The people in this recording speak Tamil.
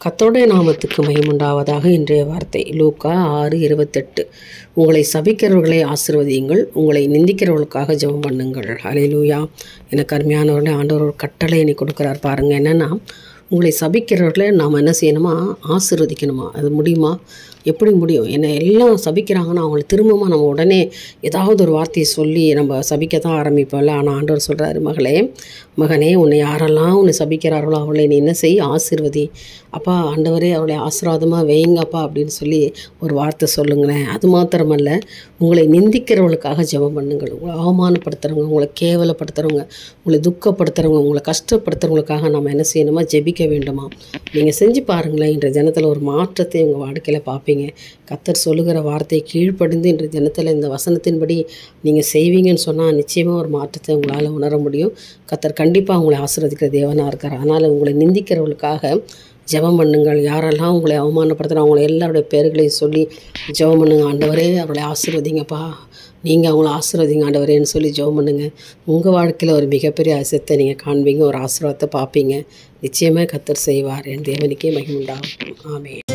கர்த்தருடைய நாமத்துக்கு மகிமையுண்டாவதாக. இன்றைய வார்த்தை லூக்கா 6:28. உங்களை சபிக்கிறவர்களை ஆசீர்வதியுங்கள், உங்களை நிந்திக்கிறவர்களுக்காக ஜெபம் பண்ணுங்கள். ஹல்லேலூயா. எனக்கு அருமையானவர்களே, ஆண்டவர் ஒரு கட்டளை என்னை கொடுக்குறார் பாருங்கள். என்னென்னா, உங்களை சபிக்கிறவர்களை நாம் என்ன செய்யணுமா? ஆசீர்வதிக்கணுமா? அது முடியுமா? எப்படி முடியும்? என்னை எல்லாம் சபிக்கிறாங்கன்னா அவங்களை திரும்பமாக நம்ம உடனே ஏதாவது ஒரு வார்த்தையை சொல்லி நம்ம சபிக்க தான் ஆரம்பிப்போம்ல. ஆனால் ஆண்டவர் சொல்கிறாரு, மகனே, உன்னை யாரெல்லாம் உன்னை சபிக்கிறார்களோ அவளை நீ என்ன செய்? ஆசீர்வதி. அப்பா ஆண்டவரே, அவளை ஆசீர்வாதமாக வைங்கப்பா அப்படின்னு சொல்லி ஒரு வார்த்தை சொல்லுங்களேன். அது மாத்திரமல்ல, உங்களை நிந்திக்கிறவங்களுக்காக ஜெபம் பண்ணுங்கள். உங்களை அவமானப்படுத்துகிறவங்க, உங்களை கேவலப்படுத்துகிறவங்க, உங்களை துக்கப்படுத்துகிறவங்க, உங்களை கஷ்டப்படுத்துகிறவங்களுக்காக நம்ம என்ன செய்யணுமா? ஜெபிக்க வேண்டுமா? நீங்கள் செஞ்சு பாருங்களேன். இன்றைய தினத்தில் ஒரு மாற்றத்தை உங்கள் வாழ்க்கையில் பார்ப்பீங்க. கர்த்தர் சொல்லுகிற வார்த்தையை கீழ்ப்படிந்து இன்றைய தினத்தில் இந்த வசனத்தின்படி நீங்கள் செய்வீங்கன்னு சொன்னால் நிச்சயமாக ஒரு மாற்றத்தை உங்களால் உணர முடியும். கர்த்தர் கண்டிப்பாக உங்களை ஆசீர்வதிக்கிற தேவனாக இருக்கார். அதனால் உங்களை நிந்திக்கிறவர்களுக்காக ஜெபம் பண்ணுங்கள். யாரெல்லாம் உங்களை அவமானப்படுத்துகிறாங்க அவங்கள எல்லாருடைய பேர்களையும் சொல்லி ஜெபம் பண்ணுங்கள். ஆண்டவரே, அவளை ஆசீர்வதிங்கப்பா, நீங்கள் அவங்கள ஆசீர்வதிங்க ஆண்டவரேன்னு சொல்லி ஜெபம் பண்ணுங்கள். உங்கள் வாழ்க்கையில் ஒரு மிகப்பெரிய அதிசயத்தை நீங்கள் காண்பீங்க, ஒரு ஆசீர்வாதத்தை பார்ப்பீங்க. நிச்சயமாக கர்த்தர் செய்வார். என் தேவனுக்கே மகிமை உண்டாகட்டும். ஆமென்.